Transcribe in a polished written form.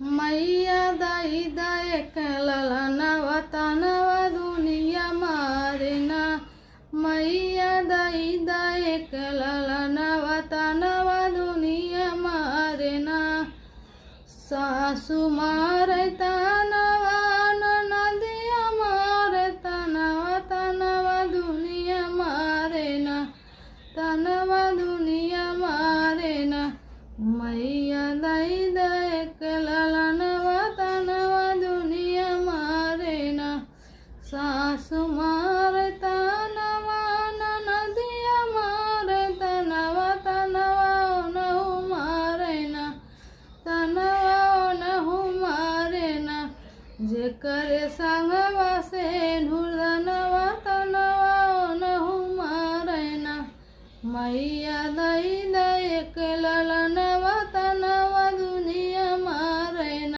मैया दाई दाए ललनवा तनवा दुनिया मारेना। मैया दाई दाए ललनवा तनवा दुनिया मारेना। सासु मारे तनवा नदिया मारे तनवा तनवा दुनिया मारेना। तनवा दुनिया मारेना। मैया दाई दाए ललनवा तनवा दुनिया मारेना। सासु मारे तनवा नदिया मारे तनवा तनवा नहु मारेना। तनवा नहु मारेना। जेकर संगवा से ढूंढनवा तनवा नहु मारेना। मैया दाई दाए ललन